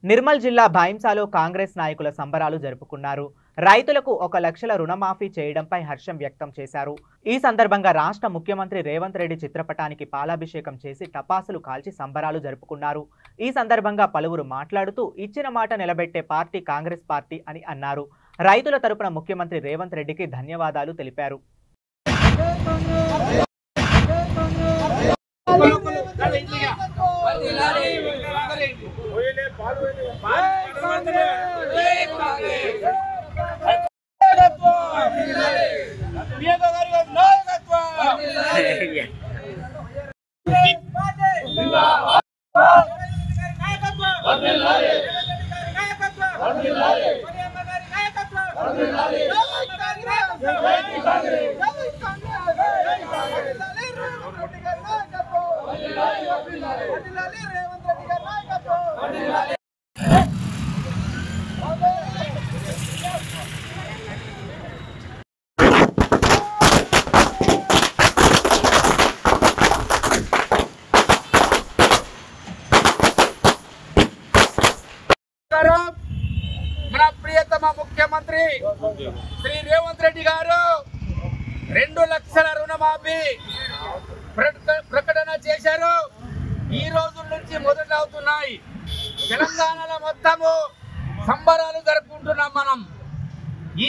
నిర్మల్ జిల్లా భైంసాలో కాంగ్రెస్ నాయకుల సంబరాలు జరుపుకున్నారు. రైతులకు 1 లక్షల రుణమాఫీ చేయడంపై హర్షం వ్యక్తం చేశారు. ఈ సందర్భంగా రాష్ట్ర ముఖ్యమంత్రి రేవంత్ రెడ్డి చిత్రపటానికి పాలాభిషేకం చేసి టపాసులు కాల్చి సంబరాలు జరుపుకున్నారు. ఈ సందర్భంగా పలువురు మాట్లాడుతూ ఇచ్చిన మాట నిలబెట్టే పార్టీ కాంగ్రెస్ పార్టీ అని అన్నారు. రైతుల తరపున ముఖ్యమంత్రి రేవంత్ రెడ్డికి ధన్యవాదాలు తెలిపారు. మన ప్రియతమ ముఖ్యమంత్రి శ్రీ రేవంత్ రెడ్డి గారు 2 లక్షల రుణమాఫీ ప్రకటన చేశారు. ఈ రోజు నుంచి మొదలవుతున్నాయి. తెలంగాణలో మొత్తము సంబరాలు జరుపుకుంటున్నాం. మనం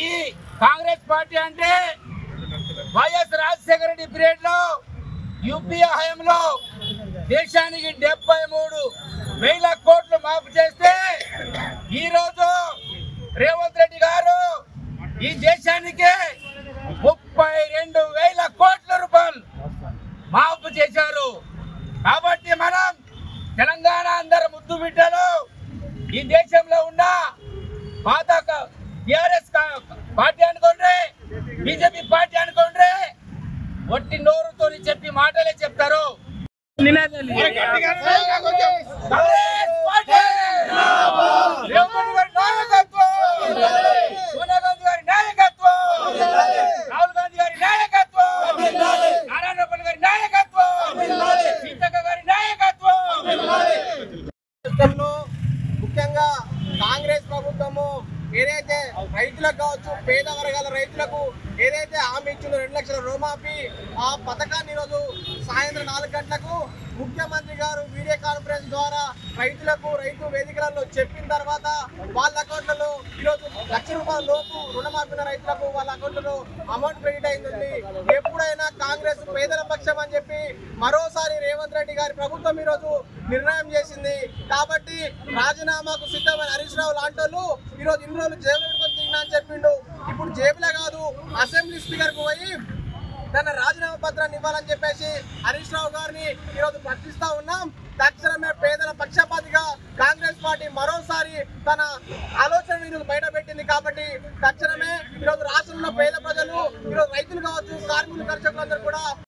ఈ కాంగ్రెస్ పార్టీ అంటే వైఎస్ రాజశేఖర రెడ్డి పీరియడ్ లో యూపీఏ హయాంలో దేశానికి 73,000 కోట్లు మాఫీ చేస్తే ఈ రోజు రేవంత్ రెడ్డి గారు ఈ దేశానికి 32,000 కోట్ల రూపాయలు మాఫీ చేశారు. కాబట్టి మనం తెలంగాణ అందరు ముద్దు బిడ్డలు ఈ దేశంలో ఉన్న పాత టిఆర్ఎస్ పార్టీ అనుకోండి, బీజేపీ పార్టీ అనుకోండి, ఒట్టి నోరుతో చెప్పి మాటలే చెప్తారు. ముఖ్యంగా కాంగ్రెస్ ప్రభుత్వము ఏదైతే రైతులకు కావచ్చు, పేద వర్గాల రైతులకు ఏదైతే హామీ ఇచ్చిందో 2 లక్షల రుణమాఫీ, ఆ పథకాన్ని ఈరోజు సాయంత్రం 4 గంటలకు ముఖ్యమంత్రి గారు వీడియో కాన్ఫరెన్స్ ద్వారా రైతులకు రైతు వేదికలలో చెప్పిన తర్వాత వాళ్ళ అకౌంట్లలో ఈరోజు 1 లక్ష రూపాయల లోపు రుణమాఫీ రైతులకు వాళ్ళ అకౌంట్లలో అమౌంట్ క్రెడిట్ అయింది. ఎప్పుడైనా కాంగ్రెస్ పేదల పక్షం అని చెప్పి మరోసారి రేవంత్ రెడ్డి గారి ప్రభుత్వం ఈరోజు నిర్ణయం చేసింది. కాబట్టి రాజీనామాకు సిద్ధమైన హరీష్ రావు లాంటి వాళ్ళు ఈరోజు ఇన్ని రోజులు జేబులో పెట్టుకొని తిరిగినా అని చెప్పిండు. ఇప్పుడు జేబులే కాదు, అసెంబ్లీ స్పీకర్కు పోయి తన రాజీనామా పత్రాన్ని ఇవ్వాలని చెప్పేసి హరీష్ రావు గారిని ఈరోజు ప్రశ్నిస్తా ఉన్నాం. తక్షణమే పేదల పక్షపాతిగా కాంగ్రెస్ పార్టీ మరోసారి తన ఆలోచనను బయట పెట్టింది. కాబట్టి తక్షణమే ఈరోజు రాష్ట్రంలో పేద ప్రజలు, ఈరోజు రైతులు కావచ్చు, కార్మికులు, కర్షకులందరూ కూడా